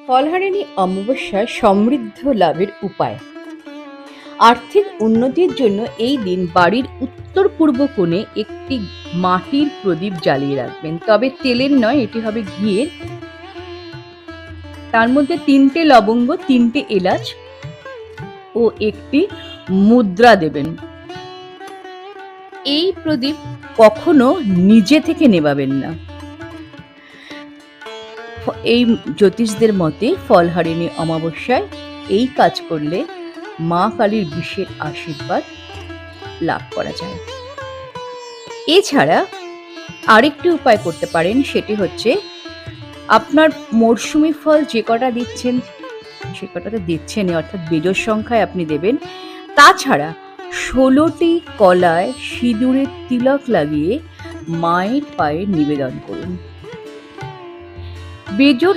ফলহারিণী অমাবস্যা সমৃদ্ধ লাভের উপায়। আর্থিক উন্নতির জন্য এই দিন বাড়ির উত্তর পূর্ব কোণে একটি মাটির প্রদীপ জ্বালিয়ে রাখবেন, তবে তেলের নয়, এটি হবে ঘিয়ের। তার মধ্যে 3টে লবঙ্গ, 3টে এলাচ ও একটি মুদ্রা দেবেন। এই প্রদীপ কখনো নিজে থেকে নেভাবেন না। এই জ্যোতিষদের মতে ফলহারিণী অমাবস্যায় এই কাজ করলে মা কালীর বিশেষ আশীর্বাদ লাভ করা যায়। এছাড়া আরেকটি উপায় করতে পারেন, সেটি হচ্ছে আপনার মরশুমি ফল যে কটা দিচ্ছেন সে কটাতে দিচ্ছেনই, অর্থাৎ বেজোড় সংখ্যায় আপনি দেবেন। তাছাড়া 16টি কলায় সিঁদুরের তিলক লাগিয়ে মায়ের পায়ে নিবেদন করুন। বেজোড়